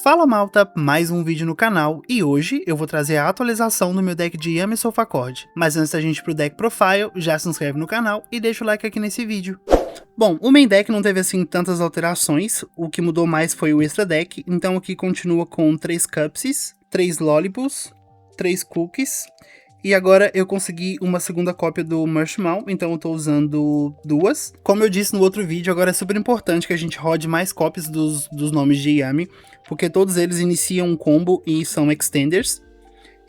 Fala malta, mais um vídeo no canal e hoje eu vou trazer a atualização do meu deck de Yami Sofa Chord. Mas antes da gente ir pro deck profile, já se inscreve no canal e deixa o like aqui nesse vídeo. Bom, o main deck não teve assim tantas alterações, o que mudou mais foi o extra deck, então aqui continua com 3 Cupsies, 3 Lollipops, 3 Cookies. E agora eu consegui uma segunda cópia do Marshmallow, então eu tô usando duas. Como eu disse no outro vídeo, agora é super importante que a gente rode mais cópias dos nomes de Yami, porque todos eles iniciam um combo e são extenders.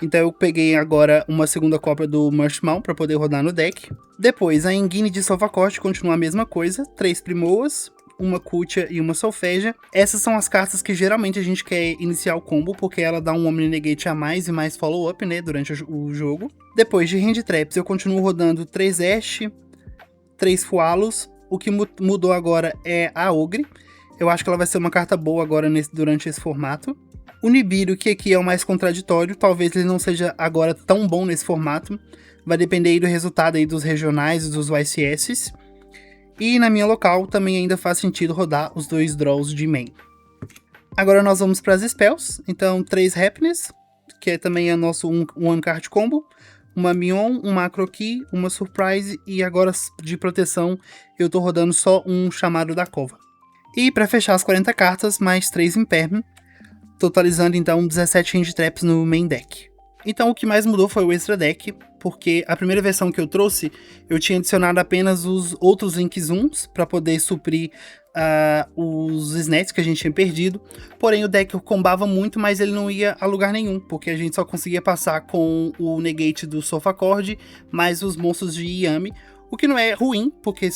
Então eu peguei agora uma segunda cópia do Marshmallow para poder rodar no deck. Depois a Engine de Sofa Chord continua a mesma coisa, 3 Primoas, uma Kutia e uma Solfégia. Essas são as cartas que geralmente a gente quer iniciar o combo, porque ela dá um Omni Negate a mais e mais follow-up, né, durante o jogo. Depois de Hand Traps, eu continuo rodando 3 Ash, 3 Fualos. O que mudou agora é a Ogre. Eu acho que ela vai ser uma carta boa agora durante esse formato. O Nibiru, que aqui é o mais contraditório, talvez ele não seja agora tão bom nesse formato. Vai depender aí do resultado aí dos regionais e dos YCS. E na minha local também ainda faz sentido rodar os 2 draws de main. Agora nós vamos para as spells. Então 3 Happiness, que também é nosso one card combo. Uma Mion, um Macro Key, uma Surprise e agora de proteção eu tô rodando só um Chamado da Cova. E para fechar as 40 cartas, mais 3 Imperm, totalizando então 17 Hand Traps no main deck. Então o que mais mudou foi o extra deck, porque a primeira versão que eu trouxe, eu tinha adicionado apenas os outros Links 1s para poder suprir os snets que a gente tinha perdido. Porém o deck combava muito, mas ele não ia a lugar nenhum, porque a gente só conseguia passar com o negate do Sofa Chord, mais os monstros de Yami. O que não é ruim, porque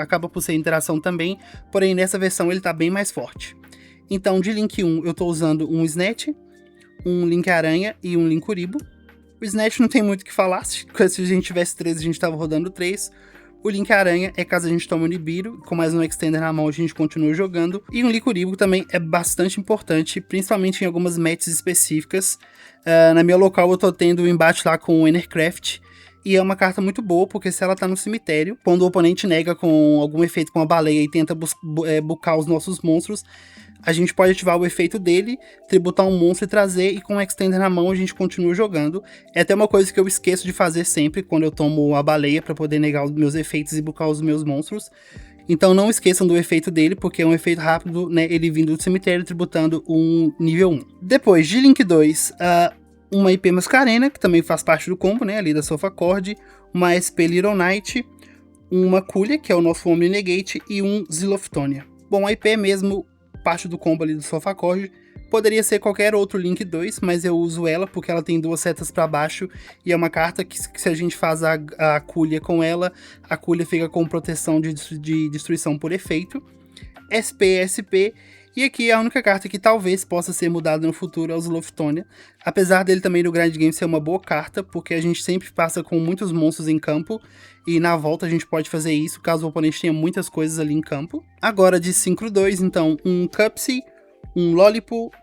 acaba por ser interação também, porém nessa versão ele tá bem mais forte. Então de Link 1 eu tô usando um Snet, um Link Aranha e um Link Uribo. O Snatch não tem muito o que falar, se a gente tivesse 3 a gente tava rodando 3. O Link Aranha é caso a gente tome um Nibiru, com mais um Extender na mão a gente continua jogando. E um Link Uribo também é bastante importante, principalmente em algumas matches específicas. Na minha local eu tô tendo um embate lá com o Enercraft, e é uma carta muito boa, porque se ela tá no cemitério, quando o oponente nega com algum efeito com a baleia e tenta bucar os nossos monstros, a gente pode ativar o efeito dele, tributar um monstro e trazer, e com o Extender na mão a gente continua jogando. É até uma coisa que eu esqueço de fazer sempre, quando eu tomo a baleia para poder negar os meus efeitos e bucar os meus monstros. Então não esqueçam do efeito dele, porque é um efeito rápido, né, ele vindo do cemitério tributando um nível 1. Depois de Link 2, uma IP Mascarena, que também faz parte do combo, né, ali da Sofa Chord, uma SP Little Knight, uma Kulia, que é o nosso Omni Negate, e um Zilophotonia. Bom, a IP é mesmo parte do combo ali do Sofa Chord, poderia ser qualquer outro Link 2, mas eu uso ela porque ela tem 2 setas para baixo e é uma carta que se a gente faz a Kulia com ela, a Kulia fica com proteção de destruição por efeito. SP, SP, e aqui a única carta que talvez possa ser mudada no futuro é o Zilophotonia, apesar dele também no Grand Game ser uma boa carta, porque a gente sempre passa com muitos monstros em campo, e na volta a gente pode fazer isso caso o oponente tenha muitas coisas ali em campo. Agora de Synchro 2, então, um Cupsy, um Lollipop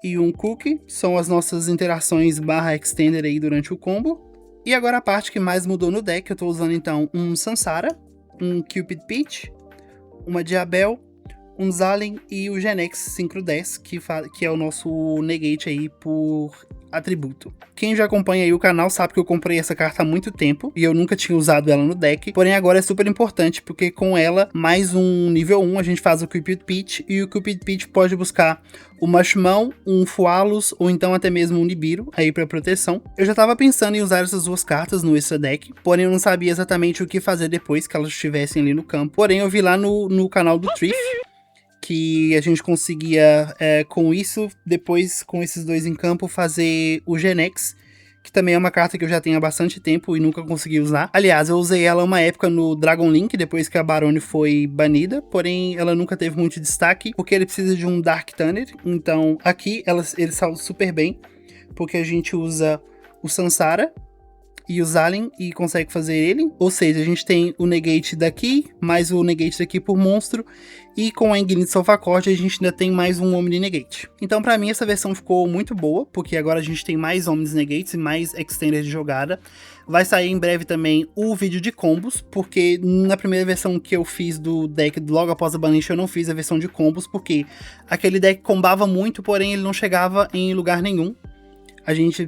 e um Cookie, são as nossas interações barra extender aí durante o combo. E agora a parte que mais mudou no deck, eu tô usando então um Sansara, um Cupid Peach, uma Diabel, um Zalen e o Genex Synchro 10, que é o nosso negate aí por atributo. Quem já acompanha aí o canal sabe que eu comprei essa carta há muito tempo e eu nunca tinha usado ela no deck, porém agora é super importante porque com ela, mais um nível 1, a gente faz o Cupid Peach e o Cupid Peach pode buscar o Marshmallow, um Fualos ou então até mesmo um Nibiru aí para proteção. Eu já tava pensando em usar essas duas cartas no extra deck, porém eu não sabia exatamente o que fazer depois que elas estivessem ali no campo. Porém eu vi lá no canal do Thrift que a gente conseguia, com isso, depois com esses 2 em campo, fazer o Genex, que também é uma carta que eu já tenho há bastante tempo e nunca consegui usar. Aliás, eu usei ela uma época no Dragon Link, depois que a Barone foi banida, porém ela nunca teve muito destaque, porque ele precisa de um Dark Thunder, então aqui ele saiu super bem, porque a gente usa o Sansara, e os Alien e consegue fazer ele. Ou seja, a gente tem o negate daqui, mais o negate daqui por monstro. E com a Ingnite Sulfur a gente ainda tem mais um Omni Negate. Então pra mim essa versão ficou muito boa, porque agora a gente tem mais Omni Negates e mais Extender de jogada. Vai sair em breve também o vídeo de combos, porque na primeira versão que eu fiz do deck logo após a Banish eu não fiz a versão de combos, porque aquele deck combava muito, porém ele não chegava em lugar nenhum.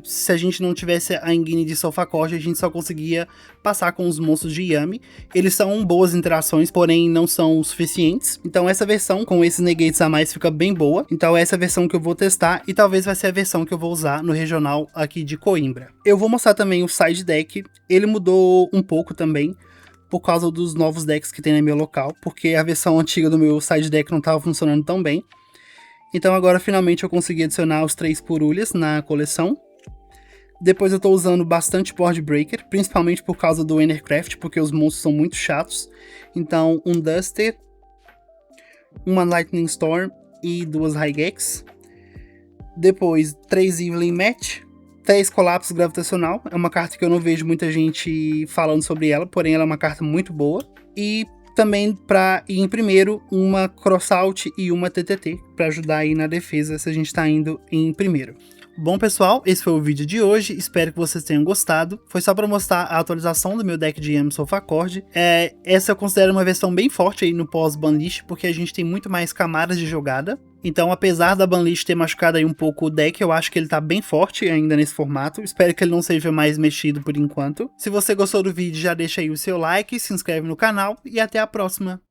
Se a gente não tivesse a Ingnite de Sulfur, a gente só conseguia passar com os monstros de Yami. Eles são boas interações, porém não são o suficientes. Então essa versão com esses negates a mais fica bem boa. Então essa é a versão que eu vou testar e talvez vai ser a versão que eu vou usar no regional aqui de Coimbra. Eu vou mostrar também o side deck. Ele mudou um pouco também, por causa dos novos decks que tem no meu local, porque a versão antiga do meu side deck não estava funcionando tão bem. Então agora finalmente eu consegui adicionar os 3 Purulhas na coleção. Depois eu tô usando bastante Board Breaker, principalmente por causa do Enercraft, porque os monstros são muito chatos. Então um Duster, uma Lightning Storm e 2 Hygex. Depois 3 Evelyn Match, 3 Colapso Gravitacional. É uma carta que eu não vejo muita gente falando sobre ela, porém ela é uma carta muito boa. E também para ir em primeiro, uma Crossout e uma TTT, para ajudar aí na defesa se a gente tá indo em primeiro. Bom pessoal, esse foi o vídeo de hoje, espero que vocês tenham gostado. Foi só para mostrar a atualização do meu deck de Yami Sulfur. Essa eu considero uma versão bem forte aí no pós-banlist, porque a gente tem muito mais camadas de jogada. Então apesar da banlist ter machucado aí um pouco o deck, eu acho que ele tá bem forte ainda nesse formato. Espero que ele não seja mais mexido por enquanto. Se você gostou do vídeo, já deixa aí o seu like, se inscreve no canal e até a próxima.